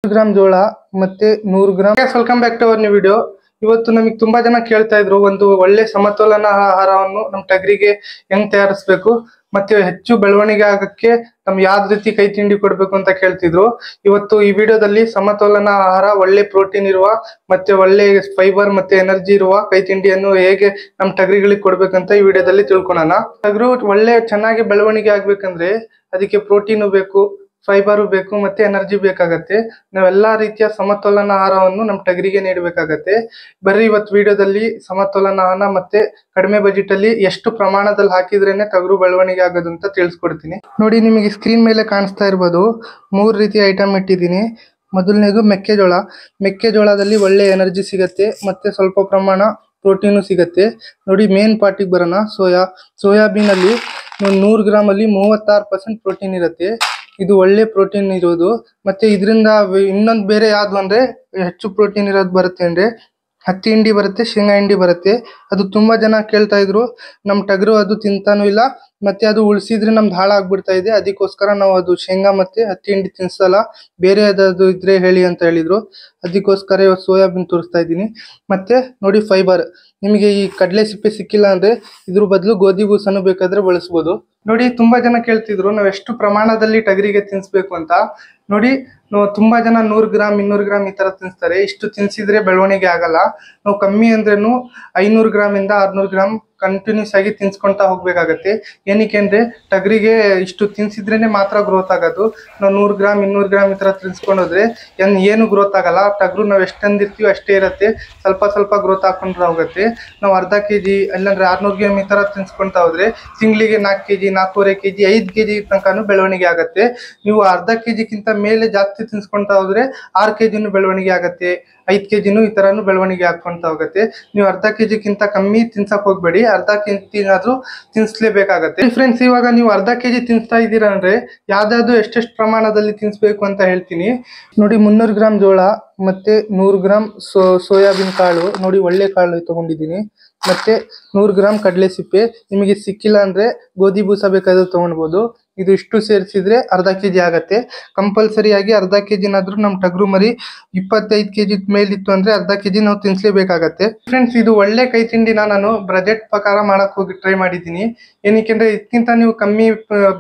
Gram ಜೋಳ ಮತ್ತೆ 100 gram. Welcome back to our new video. ಇವತ್ತು ನಮಗೆ ತುಂಬಾ ಜನ ಕೇಳ್ತಾ ಇದ್ರು ಒಂದು ಒಳ್ಳೆ ಸಮತೋಲನ ಆಹಾರವನ್ನು ನಮ್ಮ ಟಗರಿಗೆ ಹೆಂಗ್ ತಯಾರಿಸಬೇಕು ಮತ್ತೆ ಹೆಚ್ಚು ಬೆಳವಣಿಗೆ ಆಗಕ್ಕೆ ನಮ್ಗೆ ಯಾವ್ದು ರೀತಿ ಕೈ ತಿಂಡಿ ಕೊಡ್ಬೇಕು ಅಂತ ಕೇಳ್ತಿದ್ರು. ಇವತ್ತು ಈ ವಿಡಿಯೋದಲ್ಲಿ ಸಮತೋಲನ ಆಹಾರ, ಒಳ್ಳೆ ಪ್ರೋಟೀನ್ ಇರುವ ಮತ್ತೆ ಒಳ್ಳೆ ಫೈಬರ್ ಮತ್ತೆ ಎನರ್ಜಿ ಇರುವ ಕೈ ತಿಂಡಿಯನ್ನು ಹೇಗೆ ನಮ್ಮ ಟಗರಿಗಳಿಗೆ ಕೊಡ್ಬೇಕಂತ ಈ ವಿಡಿಯೋದಲ್ಲಿ ತಿಳ್ಕೊಳೋಣ. ಟಗರು ಒಳ್ಳೆ ಚೆನ್ನಾಗಿ ಬೆಳವಣಿಗೆ ಆಗ್ಬೇಕಂದ್ರೆ ಅದಕ್ಕೆ ಪ್ರೋಟೀನ್ ಬೇಕು, ಫೈಬರ್ ಬೇಕು ಮತ್ತೆ ಎನರ್ಜಿ ಬೇಕಾಗತ್ತೆ. ನಾವೆಲ್ಲಾ ರೀತಿಯ ಸಮತೋಲನ ಆಹಾರವನ್ನು ನಮ್ಮ ಟಗರಿಗೆ ನೀಡಬೇಕಾಗತ್ತೆ. ಬರ್ರಿ ಇವತ್ತು ವಿಡಿಯೋದಲ್ಲಿ ಸಮತೋಲನ ಆಹಾರ ಮತ್ತೆ ಕಡಿಮೆ ಬಜೆಟ್ ಅಲ್ಲಿ ಎಷ್ಟು ಪ್ರಮಾಣದಲ್ಲಿ ಹಾಕಿದ್ರೇನೆ ಟಗರು ಬೆಳವಣಿಗೆ ಆಗೋದು ಅಂತ ತಿಳಿಸ್ಕೊಡ್ತೀನಿ. ನೋಡಿ, ನಿಮಗೆ ಸ್ಕ್ರೀನ್ ಮೇಲೆ ಕಾಣಿಸ್ತಾ ಇರ್ಬೋದು 3 ರೀತಿಯ ಐಟಮ್ ಇಟ್ಟಿದ್ದೀನಿ. ಮೊದಲನೇದು ಮೆಕ್ಕೆಜೋಳ. ಮೆಕ್ಕೆಜೋಳದಲ್ಲಿ ಒಳ್ಳೆ ಎನರ್ಜಿ ಸಿಗತ್ತೆ ಮತ್ತೆ ಸ್ವಲ್ಪ ಪ್ರಮಾಣ ಪ್ರೋಟೀನು ಸಿಗತ್ತೆ. ನೋಡಿ, ಮೇನ್ ಪಾರ್ಟಿಗೆ ಬರೋಣ. ಸೋಯಾಬೀನ್ ಅಲ್ಲಿ 100 ಗ್ರಾಮ್ ಅಲ್ಲಿ 36% ಪ್ರೋಟೀನ್ ಇರುತ್ತೆ. ಇದು ಒಳ್ಳೆ ಪ್ರೋಟೀನ್ ಇರೋದು. ಮತ್ತೆ ಇದರಿಂದ ಇನ್ನೊಂದು ಬೇರೆ ಯಾವ್ದು ಅಂದ್ರೆ ಹೆಚ್ಚು ಪ್ರೋಟೀನ್ ಇರೋದು ಬರುತ್ತೆ ಅಂದ್ರೆ ಹತ್ತಿ ಹಿಂಡಿ ಬರುತ್ತೆ, ಶೇಂಗಾ ಹಿಂಡಿ ಬರುತ್ತೆ. ಅದು ತುಂಬಾ ಜನ ಕೇಳ್ತಾ ಇದ್ರು, ನಮ್ ಟಗರು ಅದು ತಿಂತಾನು ಇಲ್ಲ ಮತ್ತೆ ಅದು ಉಳಿಸಿದ್ರೆ ನಮ್ದು ಹಾಳಾಗ್ಬಿಡ್ತಾ ಇದೆ, ಅದಕ್ಕೋಸ್ಕರ ನಾವು ಅದು ಶೇಂಗಾ ಮತ್ತೆ ಹತ್ತಿ ಹಿಂಡಿ ತಿನ್ಸಲ್ಲ, ಬೇರೆ ಯಾವ್ದಾದ್ರು ಇದ್ರೆ ಹೇಳಿ ಅಂತ ಹೇಳಿದ್ರು. ಅದಕ್ಕೋಸ್ಕರ ಇವತ್ತು ಸೋಯಾಬೀನ್ ತೋರಿಸ್ತಾ ಇದ್ದೀನಿ. ಮತ್ತೆ ನೋಡಿ, ಫೈಬರ್. ನಿಮಗೆ ಈ ಕಡಲೆ ಸಿಪ್ಪೆ ಸಿಕ್ಕಿಲ್ಲ ಅಂದ್ರೆ ಇದ್ರ ಬದಲು ಗೋಧಿ ಬೂಸನು ಬೇಕಾದ್ರೆ ಬಳಸಬಹುದು. ನೋಡಿ, ತುಂಬಾ ಜನ ಕೇಳ್ತಿದ್ರು ನಾವು ಎಷ್ಟು ಪ್ರಮಾಣದಲ್ಲಿ ಟಗರಿಗೆ ತಿನ್ಸ್ಬೇಕು ಅಂತ. ನೋಡಿ, ನಾವು ತುಂಬಾ ಜನ 100 ಗ್ರಾಮ್ 200 ಗ್ರಾಮ್ ಈ ತರ ತಿನ್ಸ್ತಾರೆ. ಇಷ್ಟು ತಿನ್ಸಿದ್ರೆ ಬೆಳವಣಿಗೆ ಆಗಲ್ಲ. ನಾವು ಕಮ್ಮಿ ಅಂದ್ರೇನು 500 ಗ್ರಾಮ್ ಇಂದ 600 ಗ್ರಾಮ್ ಕಂಟಿನ್ಯೂಸ್ ಆಗಿ ತಿನ್ಸ್ಕೊಂತ ಹೋಗ್ಬೇಕಾಗತ್ತೆ. ಏನಕ್ಕೆ ಅಂದ್ರೆ ಟಗರಿಗೆ ಇಷ್ಟು ತಿನ್ಸಿದ್ರೇನೆ ಮಾತ್ರ ಗ್ರೋತ್ ಆಗೋದು. ನಾವು 100 ಗ್ರಾಮ್ 200 ಗ್ರಾಮ್ ಈ ತರ ತಿನ್ಸ್ಕೊಂಡೋದ್ರೆ ಏನು ಗ್ರೋತ್ ಆಗಲ್ಲ. ಟಗರು ನಾವು ಎಷ್ಟು ತಂದಿರ್ತೀವಿ ಅಷ್ಟೇ ಇರತ್ತೆ, ಸ್ವಲ್ಪ ಸ್ವಲ್ಪ ಗ್ರೋತ್ ಹಾಕೊಂಡ್ರೆ ಹೋಗುತ್ತೆ. ನಾವು ಅರ್ಧ ಕೆಜಿ ಇಲ್ಲಾಂದ್ರೆ 600 ಗ್ರಾಮ್ ಈ ತರ ತಿನ್ಸ್ಕೊಂತ ಹೋದ್ರೆ ತಿಂಗಳಿಗೆ 4 ಕೆಜಿ 4.5 ಕೆಜಿ 5 ಕೆಜಿ ತನಕನೂ ಬೆಳವಣಿಗೆ ಆಗತ್ತೆ. ನೀವು ಅರ್ಧ ಕೆಜಿಗಿಂತ ಮೇಲೆ ಜಾಸ್ತಿ ತಿನ್ಸ್ಕೊಂತ ಹೋದ್ರೆ 6 ಕೆಜಿನೂ ಬೆಳವಣಿಗೆ ಆಗತ್ತೆ, 5 ಕೆಜಿನೂ ಈ ತರಾನು ಬೆಳವಣಿಗೆ ಆಗ್ಕೊಂತ ಹೋಗುತ್ತೆ. ನೀವು ಅರ್ಧ ಕೆಜಿಗಿಂತ ಕಮ್ಮಿ ತಿನ್ಸಕ್ ಹೋಗ್ಬೇಡಿ, ಅರ್ಧ ಕೆಜಿ ಏನಾದ್ರೂ ತಿನ್ಸ್ಲೇಬೇಕಾಗತ್ತೆ. ಫ್ರೆಂಡ್ಸ್, ಇವಾಗ ನೀವು ಅರ್ಧ ಕೆಜಿ ತಿನ್ಸ್ತಾ ಇದ್ದೀರಾ ಅಂದ್ರೆ ಯಾವ್ದಾದ್ರು ಎಷ್ಟೆಷ್ಟು ಪ್ರಮಾಣದಲ್ಲಿ ತಿನ್ಸ್ಬೇಕು ಅಂತ ಹೇಳ್ತೀನಿ. ನೋಡಿ, 300 ಗ್ರಾಮ್ ಜೋಳ ಮತ್ತೆ 100 ಗ್ರಾಮ್ ಸೋಯಾಬೀನ್ ಕಾಳು. ನೋಡಿ, ಒಳ್ಳೆ ಕಾಳು ತಗೊಂಡಿದ್ದೀನಿ. ಮತ್ತೆ 100 ಗ್ರಾಮ್ ಕಡಲೆ ಸಿಪ್ಪೆ. ನಿಮಗೆ ಸಿಕ್ಕಿಲ್ಲ ಅಂದ್ರೆ ಗೋಧಿ ಬೂಸ ಬೇಕಾದ್ರೂ ತಗೊಳ್ಬಹುದು. ಇದು ಇಷ್ಟು ಸೇರಿಸಿದ್ರೆ ಅರ್ಧ ಕೆಜಿ ಆಗತ್ತೆ. ಕಂಪಲ್ಸರಿ ಆಗಿ ಅರ್ಧ ಕೆಜಿನಾದ್ರೂ ನಮ್ ಟಗರು ಮರಿ 25 ಕೆಜಿ ಮೇಲಿತ್ತು ಅಂದ್ರೆ ಅರ್ಧ ಕೆಜಿ ನಾವು ತಿನ್ಸ್ಲೇಬೇಕಾಗತ್ತೆ. ಫ್ರೆಂಡ್ಸ್, ಇದು ಒಳ್ಳೆ ಕೈ ತಿಂಡಿನ ನಾನು ಬಜೆಟ್ ಪ್ರಕಾರ ಮಾಡಕ್ ಹೋಗಿ ಟ್ರೈ ಮಾಡಿದ್ದೀನಿ. ಏನಕ್ಕೆಂದ್ರೆ ಇದಕ್ಕಿಂತ ನೀವು ಕಮ್ಮಿ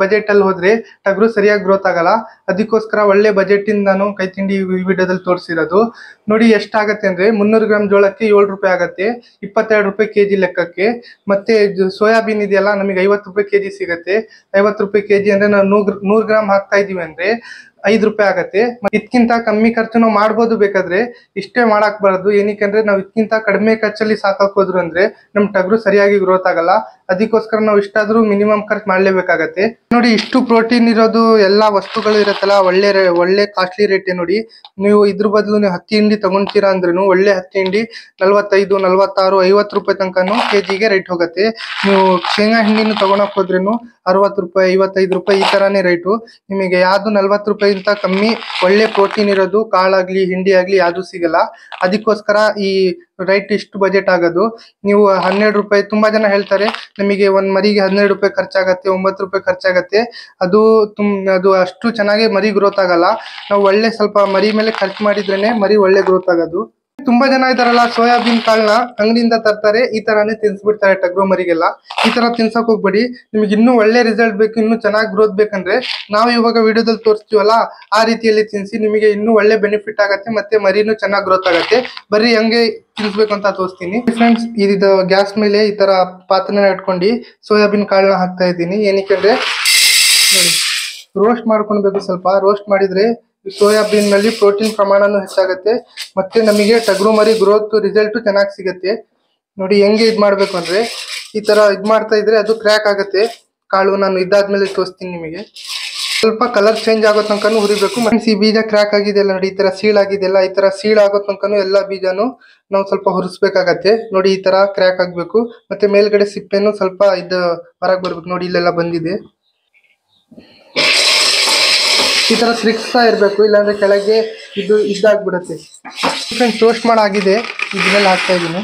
ಬಜೆಟ್ ಅಲ್ಲಿ ಹೋದ್ರೆ ಟಗರು ಸರಿಯಾಗಿ ಗ್ರೋತ್ ಆಗಲ್ಲ. ಅದಕ್ಕೋಸ್ಕರ ಒಳ್ಳೆ ಬಜೆಟ್ ಇಂದ ನಾನು ಕೈ ತಿಂಡಿ ವಿಡಿಯೋದಲ್ಲಿ ತೋರಿಸಿರೋದು. ನೋಡಿ, ಎಷ್ಟಾಗತ್ತೆ ಅಂದ್ರೆ 300 ಗ್ರಾಮ್ ಜೋಳಕ್ಕೆ 7 ರೂಪಾಯಿ ಆಗತ್ತೆ, 22 ರೂಪಾಯಿ ಕೆಜಿ ಲೆಕ್ಕಕ್ಕೆ. ಮತ್ತೆ ಸೋಯಾಬೀನ್ ಇದೆಯಲ್ಲ, ನಮಗೆ 50 ರೂಪಾಯಿ ಕೆಜಿ ಸಿಗತ್ತೆ. 50 ರೂಪಾಯಿ ಕೆಜಿ ಅಂದ್ರೆ ನಾವು 100 ಗ್ರಾಮ್ ಹಾಕ್ತಾ ಇದೀವಿ ಅಂದ್ರೆ 5 ರೂಪಾಯಿ ಆಗತ್ತೆ. ಇದಕ್ಕಿಂತ ಕಮ್ಮಿ ಖರ್ಚು ನಾವು ಮಾಡ್ಬೋದು ಬೇಕಾದ್ರೆ, ಇಷ್ಟೇ ಮಾಡಕ್ ಬರೋದು. ಏನಕ್ಕಂದ್ರೆ ನಾವು ಇದಕ್ಕಿಂತ ಕಡಿಮೆ ಖರ್ಚಲ್ಲಿ ಸಾಕಕ್ ಹೋದ್ರು ಅಂದ್ರೆ ನಮ್ ಟಗರು ಸರಿಯಾಗಿ ಗ್ರೋತ್ ಆಗಲ್ಲ. ಅದಕ್ಕೋಸ್ಕರ ನಾವು ಇಷ್ಟಾದ್ರೂ ಮಿನಿಮಮ್ ಖರ್ಚು ಮಾಡ್ಲೇಬೇಕಾಗತ್ತೆ. ನೋಡಿ, ಇಷ್ಟು ಪ್ರೋಟೀನ್ ಇರೋದು ಎಲ್ಲಾ ವಸ್ತುಗಳು ಇರತ್ತಲ್ಲ, ಒಳ್ಳೆ ಕಾಸ್ಟ್ಲಿ ರೇಟ್. ನೋಡಿ, ನೀವು ಇದ್ರ ಬದಲು ನೀವು ಹತ್ತಿ ಹಿಂಡಿ ತಗೊಂತೀರಾ ಅಂದ್ರೂ ಒಳ್ಳೆ ಹತ್ತಿ ಹಿಂಡಿ 45 46 50 ರೂಪಾಯಿ ತನಕನು ಕೆಜಿಗೆ ರೇಟ್ ಹೋಗುತ್ತೆ. ನೀವು ಶೇಂಗಾ ಹಿಂಡಿನ ತಗೊಳಕ್ ಹೋದ್ರೇನು 60 ರೂಪಾಯಿ 55 ರೂಪಾಯಿ ಈ ತರಾನೇ ರೇಟು. ನಿಮಗೆ ಯಾವ್ದು 40 ರೂಪಾಯಿಗಿಂತ ಕಮ್ಮಿ ಒಳ್ಳೆ ಪ್ರೋಟೀನ್ ಇರೋದು ಕಾಳಾಗ್ಲಿ ಹಿಂಡಿ ಆಗ್ಲಿ ಯಾವ್ದು ಸಿಗಲ್ಲ. ಅದಕ್ಕೋಸ್ಕರ ಈ ರೈಟ್ ಇಷ್ಟು ಬಜೆಟ್ ಆಗೋದು. ನೀವು 12 ರೂಪಾಯಿ, ತುಂಬಾ ಜನ ಹೇಳ್ತಾರೆ ನಮಗೆ ಒಂದ್ ಮರಿಗೆ 12 ರೂಪಾಯಿ ಖರ್ಚಾಗತ್ತೆ, 9 ರೂಪಾಯಿ ಖರ್ಚಾಗತ್ತೆ. ಅದು ಅಷ್ಟು ಚೆನ್ನಾಗಿ ಮರಿ ಗ್ರೋತ್ ಆಗಲ್ಲ. ನಾವು ಒಳ್ಳೆ ಸ್ವಲ್ಪ ಮರಿ ಮೇಲೆ ಖರ್ಚು ಮಾಡಿದ್ರೇನೆ ಮರಿ ಒಳ್ಳೆ ಗ್ರೋತ್ ಆಗೋದು. ತುಂಬಾ ಜನ ಇದಾರಲ್ಲ, ಸೋಯಾಬೀನ್ ಕಾಳನ್ನ ಅಂಗಡಿಯಿಂದ ತರ್ತಾರೆ, ಈ ತರಾನೇ ತಿನ್ಸ್ಬಿಡ್ತಾರೆ ಟಗರು ಮರಿಗೆಲ್ಲ. ಈ ತರ ತಿನ್ಸಕ್ ಹೋಗ್ಬೇಡಿ. ನಿಮ್ಗೆ ಇನ್ನೂ ಒಳ್ಳೆ ರಿಸಲ್ಟ್ ಬೇಕು, ಇನ್ನೂ ಚೆನ್ನಾಗಿ ಗ್ರೋತ್ ಬೇಕಂದ್ರೆ ನಾವು ಇವಾಗ ವಿಡಿಯೋದಲ್ಲಿ ತೋರಿಸ್ತೀವಲ್ಲ ಆ ರೀತಿಯಲ್ಲಿ ತಿನ್ಸಿ, ನಿಮಗೆ ಇನ್ನೂ ಒಳ್ಳೆ ಬೆನಿಫಿಟ್ ಆಗತ್ತೆ ಮತ್ತೆ ಮರಿನೂ ಚೆನ್ನಾಗಿ ಗ್ರೋತ್ ಆಗತ್ತೆ. ಬರೀ ಹಂಗೆ ತಿನ್ಸ್ಬೇಕು ಅಂತ ತೋರಿಸ್ತೀನಿ. ಫ್ರೆಂಡ್ಸ್, ಇದು ಗ್ಯಾಸ್ ಮೇಲೆ ಈ ತರ ಪಾತ್ರೆನ ಇಟ್ಕೊಂಡು ಸೋಯಾಬೀನ್ ಕಾಳನ್ನ ಹಾಕ್ತಾ ಇದ್ದೀನಿ. ಏನಕ್ಕೆ ನೋಡಿ, ರೋಸ್ಟ್ ಮಾಡ್ಕೊಳ್ಬೇಕು. ಸ್ವಲ್ಪ ರೋಸ್ಟ್ ಮಾಡಿದ್ರೆ ಸೋಯಾಬೀನ್ ನಲ್ಲಿ ಪ್ರೋಟೀನ್ ಪ್ರಮಾಣನೂ ಹೆಚ್ಚಾಗತ್ತೆ ಮತ್ತೆ ನಮಗೆ ಟಗರು ಮರಿ ಗ್ರೋತ್ ರಿಸಲ್ಟ್ ಚೆನ್ನಾಗಿ ಸಿಗತ್ತೆ. ನೋಡಿ, ಹೆಂಗೆ ಇದ್ ಮಾಡ್ಬೇಕು ಅಂದ್ರೆ ಈ ತರ ಇದ್ ಮಾಡ್ತಾ ಇದ್ರೆ ಅದು ಕ್ರ್ಯಾಕ್ ಆಗತ್ತೆ ಕಾಳು. ನಾನು ಇದಾದ್ಮೇಲೆ ತೋರಿಸ್ತೀನಿ ನಿಮಗೆ. ಸ್ವಲ್ಪ ಕಲರ್ ಚೇಂಜ್ ಆಗೋ ತನಕನೂ ಹುರಿಬೇಕು. ಈ ಬೀಜ ಕ್ರ್ಯಾಕ್ ಆಗಿದೆಯಲ್ಲ ನೋಡಿ, ಈ ತರ ಸೀಳ್ ಆಗಿದೆಯಲ್ಲ, ಈ ತರ ಸೀಳ್ ಆಗೋ ತನಕನೂ ಎಲ್ಲಾ ಬೀಜನು ನಾವು ಸ್ವಲ್ಪ ಹುರಿಸ್ಬೇಕಾಗತ್ತೆ. ನೋಡಿ, ಈ ತರ ಕ್ರ್ಯಾಕ್ ಆಗ್ಬೇಕು. ಮತ್ತೆ ಮೇಲ್ಗಡೆ ಸಿಪ್ಪೆನು ಸ್ವಲ್ಪ ಹೊರಗ್ ಬರ್ಬೇಕು. ನೋಡಿ, ಇಲ್ಲೆಲ್ಲ ಬಂದಿದೆ. ಈ ತರ ತಿರುಗಿಸ್ತಾ ಇರ್ಬೇಕು, ಇಲ್ಲಾಂದ್ರೆ ಕೆಳಗೆ ಇದಾಗ್ಬಿಡುತ್ತೆ. ಫ್ರೆಂಡ್ಸ್, ರೋಸ್ಟ್ ಮಾಡಾಗಿದೆ, ಇದನ್ನೆಲ್ಲ ಹಾಕ್ತಾ ಇದೀನಿ.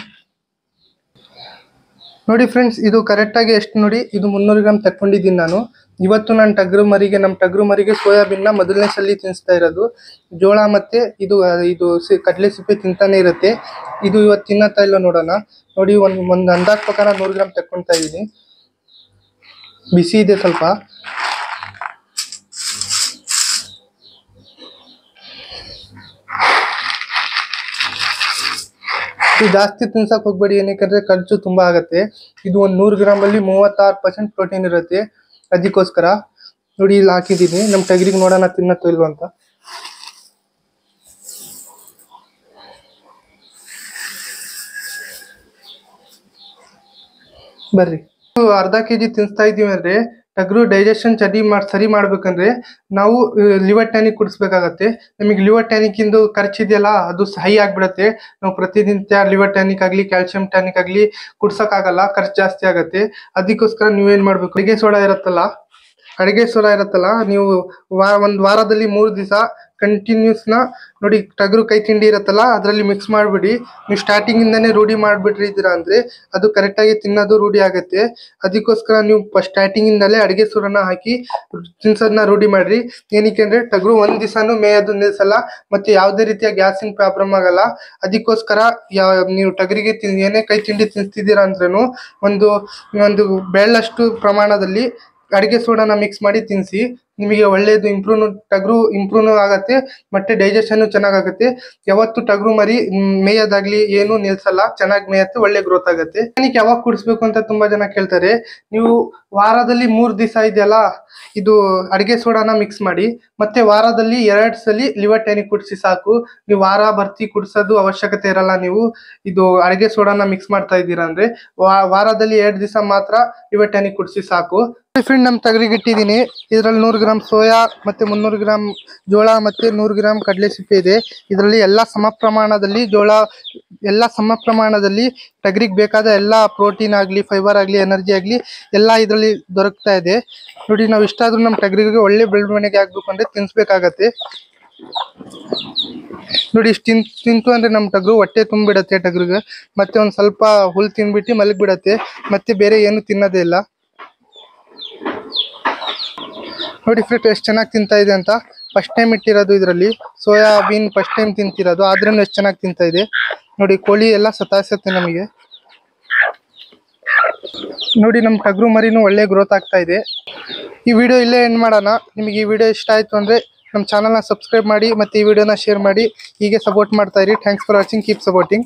ನೋಡಿ ಫ್ರೆಂಡ್ಸ್, ಇದು ಕರೆಕ್ಟ್ ಆಗಿ ಎಷ್ಟು ನೋಡಿ, ಇದು 300 ಗ್ರಾಮ್ ತಕೊಂಡಿದ್ದೀನಿ ನಾನು. ಇವತ್ತು ನಾನು ನಮ್ಮ ಟಗರು ಮರಿಗೆ ಸೋಯಾಬೀನ್ ಮೊದಲನೇ ಸಲ ತಿನ್ನಿಸ್ತಾ ಇರೋದು. ಜೋಳ ಮತ್ತೆ ಇದು ಕಡಲೆ ಸಿಪ್ಪೆ ತಿಂತಾನೆ ಇರುತ್ತೆ. ಇದು ಇವತ್ತು ತಿನ್ನತ್ತಾ ಇಲ್ಲ ನೋಡೋಣ. ನೋಡಿ ಒಂದು ಅಂದಾಜ್ ಪ್ರಕಾರ 100 ಗ್ರಾಮ್ ತಕ್ಕೊಂತಾ ಇದೀನಿ. ಬಿಸಿ ಇದೆ ಸ್ವಲ್ಪ. ಇದು ಜಾಸ್ತಿ ತಿನ್ಸಕ್ ಹೋಗ್ಬೇಡಿ, ಏನಕ್ಕೆ ಖರ್ಚು ತುಂಬಾ ಆಗತ್ತೆ. ಇದು ಒಂದು 100 ಗ್ರಾಮ್ ಅಲ್ಲಿ 36% ಪ್ರೋಟೀನ್ ಇರುತ್ತೆ. ಅದಕ್ಕೋಸ್ಕರ ನೋಡಿ ಇಲ್ಲಿ ಹಾಕಿದೀನಿ. ನಮ್ಮ ಟಗರಿಗೆ ನೋಡೋಣ ತಿನ್ನತ್ತೋ ಇಲ್ವೋ ಅಂತ. ಬರ್ರಿ, ಅರ್ಧ ಕೆಜಿ ತಿನ್ನಿಸ್ತಾ ಇದೀವಿ ಅಂದ್ರೆ ಟಗರು ಡೈಜೆಷನ್ ಸರಿ ಮಾಡ್ಬೇಕಂದ್ರೆ ನಾವು ಲಿವರ್ ಟ್ಯಾನಿಕ್ ಕುಡಿಸ್ಬೇಕಾಗತ್ತೆ. ನಮಗೆ ಲಿವರ್ ಟ್ಯಾನಿಕ್ ಇಂದು ಖರ್ಚಿದೆಯಲ್ಲ ಅದು ಹೈ ಆಗ್ಬಿಡತ್ತೆ. ನಾವು ಪ್ರತಿದಿನ ಲಿವರ್ ಟ್ಯಾನಿಕ್ ಆಗ್ಲಿ ಕ್ಯಾಲ್ಸಿಯಂ ಟ್ಯಾನಿಕ್ ಆಗ್ಲಿ ಕುಡ್ಸಕ್ ಆಗಲ್ಲ, ಖರ್ಚು ಜಾಸ್ತಿ ಆಗತ್ತೆ. ಅದಕ್ಕೋಸ್ಕರ ನೀವೇನ್ ಮಾಡ್ಬೇಕು, ಅಡಿಗೆ ಸೋಡಾ ಇರತ್ತಲ್ಲ ನೀವು ಒಂದ್ ವಾರದಲ್ಲಿ 3 ದಿವಸ ಕಂಟಿನ್ಯೂಸ್ ನೋಡಿ ಟಗರು ಕೈ ತಿಂಡಿ ಇರತ್ತಲ್ಲ ಅದ್ರಲ್ಲಿ ಮಿಕ್ಸ್ ಮಾಡ್ಬಿಡಿ. ನೀವು ಸ್ಟಾರ್ಟಿಂಗ್ ಇಂದಾನೆ ರೂಢಿ ಮಾಡ್ಬಿಟ್ಟಿದ್ದೀರಾ ಅಂದ್ರೆ ಅದು ಕರೆಕ್ಟ್ ಆಗಿ ತಿನ್ನೋದು ರೂಢಿ ಆಗತ್ತೆ. ಅದಕ್ಕೋಸ್ಕರ ನೀವು ಸ್ಟಾರ್ಟಿಂಗ್ ಇಂದಲೇ ಅಡಿಗೆ ಸೋಡಾನ ಹಾಕಿ ತಿನ್ಸೋದನ್ನ ರೂಢಿ ಮಾಡ್ರಿ. ಏನಕ್ಕೆ ಅಂದ್ರೆ ಟಗರು ಒಂದ್ ದಿವಸನೂ ಮೇಯೋದು ನಿಲ್ಸಲ್ಲ, ಮತ್ತೆ ಯಾವುದೇ ರೀತಿಯ ಗ್ಯಾಸಿನ ಪ್ರಾಬ್ಲಮ್ ಆಗಲ್ಲ. ಅದಕ್ಕೋಸ್ಕರ ನೀವು ಟಗರಿಗೆ ಏನೇ ಕೈ ತಿಂಡಿ ತಿನ್ಸ್ತಿದ್ದೀರಾ ಅಂದ್ರೂ ಒಂದು ಬೆಳ್ಳಷ್ಟು ಪ್ರಮಾಣದಲ್ಲಿ ಅಡಿಗೆ ಸೋಡಾನ ಮಿಕ್ಸ್ ಮಾಡಿ ತಿನ್ನಿಸಿ. ನಿಮಗೆ ಒಳ್ಳೇದು ಟಗರು ಇಂಪ್ರೂವ್ ಆಗತ್ತೆ, ಮತ್ತೆ ಡೈಜೆಷನ್ ಚೆನ್ನಾಗಾಗತ್ತೆ. ಯಾವತ್ತು ಟಗರು ಮರಿ ಮೇಯೋದಾಗ್ಲಿ ಏನು ನಿಲ್ಸಲ್ಲ, ಚೆನ್ನಾಗಿ ಮೇಯತ್ತೆ, ಒಳ್ಳೆ ಗ್ರೋತ್ ಆಗತ್ತೆ. ಏನಕ್ಕೆ ಯಾವಾಗ ಕುಡಿಸ್ಬೇಕು ಅಂತ ತುಂಬಾ ಜನ ಕೇಳ್ತಾರೆ. ನೀವು ವಾರದಲ್ಲಿ 3 ದಿವಸ ಇದೆಯಲ್ಲ ಇದು ಅಡಿಗೆ ಸೋಡಾನ ಮಿಕ್ಸ್ ಮಾಡಿ, ಮತ್ತೆ ವಾರದಲ್ಲಿ 2 ಸಲ ಲಿವರ್ ಟ್ಯಾನಿಕ್ ಕುಡಿಸಿ ಸಾಕು. ನೀವು ವಾರ ಬರ್ತಿ ಕುಡಿಸೋದು ಅವಶ್ಯಕತೆ ಇರಲ್ಲ. ನೀವು ಇದು ಅಡಿಗೆ ಸೋಡಾನ ಮಿಕ್ಸ್ ಮಾಡ್ತಾ ಇದ್ದೀರಾ ಅಂದ್ರೆ ವಾರದಲ್ಲಿ 2 ದಿವಸ ಮಾತ್ರ ಲಿವರ್ ಟ್ಯಾನಿಕ್ ಕುಡಿಸಿ ಸಾಕು. ಫ್ರೆಂಡ್, ನಮ್ಮ ಟಗರಿಗೆ ಇಟ್ಟಿದ್ದೀನಿ. ಇದರಲ್ಲಿ 100 ಗ್ರಾಮ್ ಸೋಯಾ ಮತ್ತೆ 300 ಗ್ರಾಮ್ ಜೋಳ ಮತ್ತೆ 100 ಗ್ರಾಮ್ ಕಡಲೆ ಸಿಪ್ಪೆ ಇದೆ. ಇದರಲ್ಲಿ ಎಲ್ಲ ಸಮ ಪ್ರಮಾಣದಲ್ಲಿ ಟಗರಿಗೆ ಬೇಕಾದ ಎಲ್ಲ ಪ್ರೋಟೀನ್ ಆಗ್ಲಿ, ಫೈಬರ್ ಆಗ್ಲಿ, ಎನರ್ಜಿ ಆಗ್ಲಿ ಎಲ್ಲ ಇದರಲ್ಲಿ ದೊರಕ್ತಾ ಇದೆ. ನೋಡಿ, ನಾವು ಇಷ್ಟಾದ್ರೂ ನಮ್ಮ ಟಗರಿಗೆ ಒಳ್ಳೆ ಬೆಳವಣಿಗೆ ಆಗ್ಬೇಕು ಅಂದ್ರೆ ತಿನ್ಸ್ಬೇಕಾಗತ್ತೆ. ನೋಡಿ, ಇಷ್ಟು ತಿಂತು ಅಂದ್ರೆ ನಮ್ಮ ಟಗರು ಹೊಟ್ಟೆ ತುಂಬಿಡತ್ತೆ. ಟಗರಿಗೆ ಮತ್ತೆ ಒಂದ್ ಸ್ವಲ್ಪ ಹುಲ್ ತಿನ್ಬಿಟ್ಟು ಮಲಗಿ ಬಿಡತ್ತೆ, ಮತ್ತೆ ಬೇರೆ ಏನು ತಿನ್ನೋದೇ ಇಲ್ಲ. ನೋಡಿ ಫ್ರೆಂಡ್, ಎಷ್ಟು ಚೆನ್ನಾಗಿ ತಿಂತಾ ಇದೆ ಅಂತ. ಫಸ್ಟ್ ಟೈಮ್ ಇಟ್ಟಿರೋದು ಇದರಲ್ಲಿ ಸೋಯಾಬೀನ್, ಫಸ್ಟ್ ಟೈಮ್ ತಿಂತಿರೋದು, ಆದ್ರೂ ಎಷ್ಟು ಚೆನ್ನಾಗಿ ತಿಂತಾ ಇದೆ. ನೋಡಿ, ಕೋಳಿ ಎಲ್ಲ ಸತಾಯಿಸುತ್ತೆ ನಮಗೆ. ನೋಡಿ, ನಮ್ಮ ಟಗರು ಮರಿನೂ ಒಳ್ಳೆ ಗ್ರೋತ್ ಆಗ್ತಾ ಇದೆ. ಈ ವಿಡಿಯೋ ಇಲ್ಲೇ ಎಂಡ್ ಮಾಡೋಣ. ನಿಮಗೆ ಈ ವಿಡಿಯೋ ಇಷ್ಟ ಆಯ್ತು ಅಂದ್ರೆ ನಮ್ಮ ಚಾನಲ್ನ ಸಬ್ಸ್ಕ್ರೈಬ್ ಮಾಡಿ, ಮತ್ತೆ ಈ ವಿಡಿಯೋನ ಶೇರ್ ಮಾಡಿ. ಹೀಗೆ ಸಪೋರ್ಟ್ ಮಾಡ್ತಾ ಇರಿ. Thanks for watching, keep supporting.